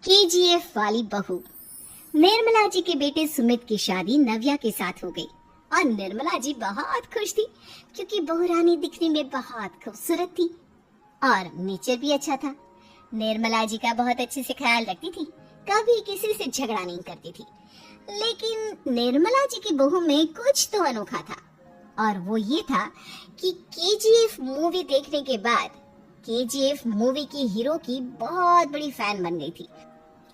KGF वाली बहू। निर्मला जी के बेटे सुमित की शादी नव्या के साथ हो गई और निर्मला जी बहुत खुश थी क्योंकि बहू रानी दिखने में बहुत खूबसूरत थी और नेचर भी अच्छा था। निर्मला जी का बहुत अच्छे से ख्याल रखती थी, कभी किसी से झगड़ा नहीं करती थी। लेकिन निर्मला जी की बहू में कुछ तो अनोखा था और वो ये था कि केजीएफ मूवी देखने के बाद केजीएफ मूवी की हीरो की बहुत बड़ी फैन बन गई थी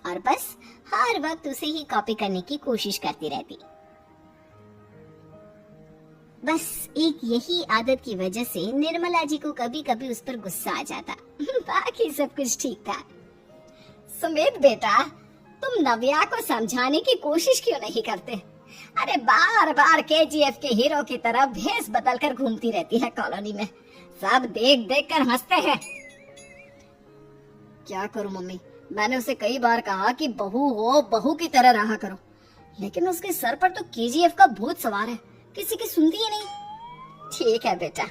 और बस हर वक्त उसे ही कॉपी करने की कोशिश करती रहती। बस एक यही आदत की वजह से निर्मला जी को कभी कभी उस पर गुस्सा आ जाता। बाकी सब कुछ ठीक था। सुमित बेटा, तुम नव्या को समझाने की कोशिश क्यों नहीं करते? अरे बार बार केजीएफ के हीरो की तरह भेस बदलकर घूमती रहती है कॉलोनी में, सब देख देख कर हंसते हैं। क्या करूं मम्मी, मैंने उसे कई बार कहा कि बहू हो, बहू की तरह रहा करो, लेकिन उसके सर पर तो केजीएफ का भूत सवार है, किसी की सुनती ही नहीं। ठीक है बेटा,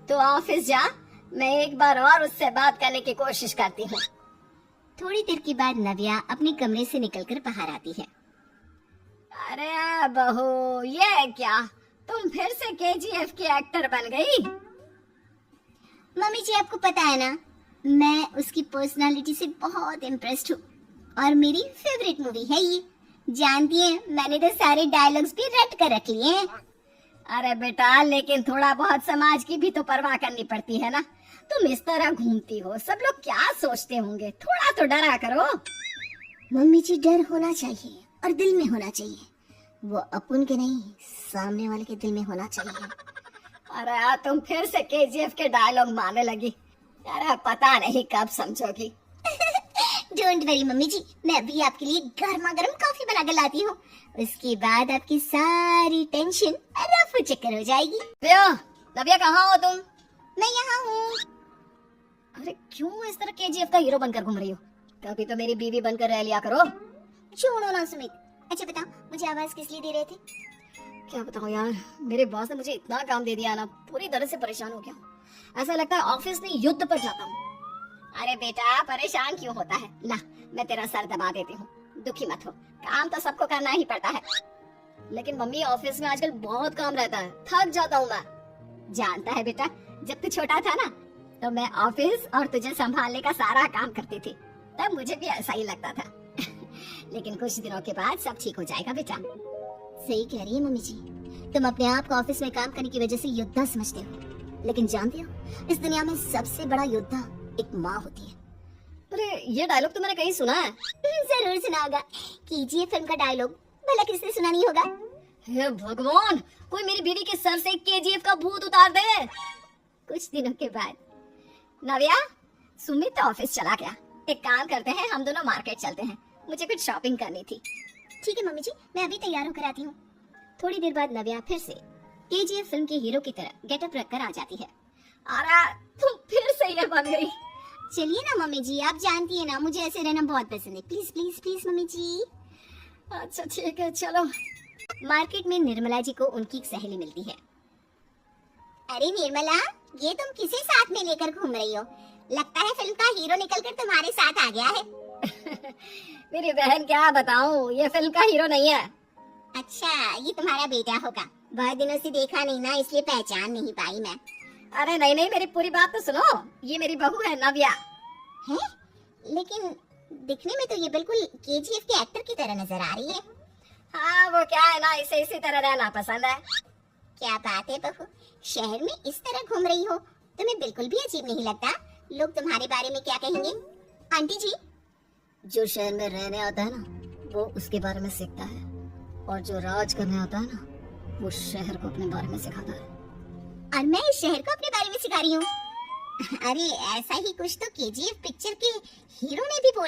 तो ऑफिस जा, मैं एक बार और उससे बात करने की कोशिश करती हूँ। थोड़ी देर के बाद नव्या अपने कमरे से निकलकर बाहर आती है। अरे बहू, ये क्या, तुम फिर से केजीएफ की एक्टर बन गई? मम्मी जी, आपको पता है ना, मैं उसकी पर्सनालिटी से बहुत इम्प्रेस्ड हूँ और मेरी फेवरेट मूवी है ये। जानती हैं, मैंने तो सारे डायलॉग्स भी रट कर रख लिए हैं। अरे बेटा, लेकिन थोड़ा बहुत समाज की भी तो परवाह करनी पड़ती है ना। तुम इस तरह घूमती हो, सब लोग क्या सोचते होंगे, थोड़ा तो डरा करो। मम्मी जी, डर होना चाहिए और दिल में होना चाहिए, वो अपन के नहीं, सामने वाले के दिल में होना चाहिए। अरे तुम फिर से केजीएफ के डायलॉग मारने लगी। अरे पता नहीं कब समझोगी। डोंट वरी मम्मी जी, मैं भी आपके लिए गर्मा गर्म कॉफी बना कर लाती हूँ। उसके बाद आपकी सारी टेंशन रफू चक्कर हो जाएगी। नव्या, कहाँ हो तुम? मैं यहाँ हूँ। अरे क्यों इस तरह केजीएफ का हीरो बनकर घूम रही हो? कभी तो मेरी बीवी बनकर रह लिया करो। छोड़ो ना सुमित। अच्छा बताओ, मुझे आवाज किस लिए दे रहे थे? क्या बताऊं यार, मेरे बॉस ने मुझे इतना काम दे दिया ना, पूरी तरह से परेशान हो गया। ऐसा लगता है ऑफिस में युद्ध पर जाता हूँ। अरे बेटा, परेशान क्यों होता है? ला, मैं तेरा सर दबा देती हूँ, दुखी मत हो, काम तो सबको करना ही पड़ता है। लेकिन मम्मी, ऑफिस में आजकल बहुत काम रहता है, थक जाता हूँ मैं। जानता है बेटा, जब तू छोटा था ना, तो मैं ऑफिस और तुझे संभालने का सारा काम करती थी, तब मुझे भी ऐसा ही लगता था। लेकिन कुछ दिनों के बाद सब ठीक हो जाएगा बेटा। सही कह रही है मम्मी जी, तुम अपने आप को ऑफिस में काम करने की वजह से योद्धा समझते हो, लेकिन जानते हो, इस दुनिया में सबसे बड़ा योद्धा एक माँ होती है। अरे ये डायलॉग तो मैंने कहीं सुना है। जरूर सुना होगा, केजीएफ फिल्म का डायलॉग, भला किसने सुना नहीं होगा? हे भगवान, कोई मेरी बीवी के सर से केजीएफ का भूत उतार दे। कुछ दिनों के बाद नव्या, सुमित तो ऑफिस चला गया, एक काम करते हैं, हम दोनों मार्केट चलते हैं, मुझे कुछ शॉपिंग करनी थी। ठीक है मम्मी जी, मैं अभी तैयार होकर आती हूँ। थोड़ी देर बाद नव्या फिर से केजीएफ फिल्म के हीरो की तरह गेटअप रखकर आ जाती है। अरे तुम फिर से ये बन गई। चलिए ना मम्मी जी, आप जानती है ना, मुझे ऐसे रहना बहुत पसंद है। प्लीज प्लीज प्लीज मम्मी जी। अच्छा ठीक है, चलो। मार्केट में निर्मला जी को उनकी एक सहेली मिलती है। अरे निर्मला, ये तुम किसे साथ में लेकर घूम रही हो? लगता है फिल्म का हीरो निकलकर तुम्हारे साथ आ गया है। मेरी बहन, क्या बताऊं, ये फिल्म का हीरो नहीं है। अच्छा, ये तुम्हारा बेटा होगा, बहुत दिनों से देखा नहीं ना, इसलिए पहचान नहीं पाई मैं। अरे नहीं नहीं, मेरी पूरी बात तो सुनो, ये मेरी बहू है नव्या। है? लेकिन दिखने में तो ये बिल्कुल केजीएफ के एक्टर की तरह नजर आ रही है। हाँ, वो क्या है ना, इसे इसी तरह रहना पसंद है। क्या बात है बहू, शहर में इस तरह घूम रही हो, तुम्हें बिल्कुल भी अजीब नहीं लगता? लोग तुम्हारे बारे में क्या कहेंगे? आंटी जी, जो शहर में रहने आता है ना, वो उसके बारे में सीखता है, और जो राज करने आता है ना, वो शहर को अपने बारे में सिखाता है। और मैं इस शहर को अपने बारे में सिखा रही हूँ। अरे ऐसा ही कुछ तो केजीएफ पिक्चर के हीरो ने भी बोला।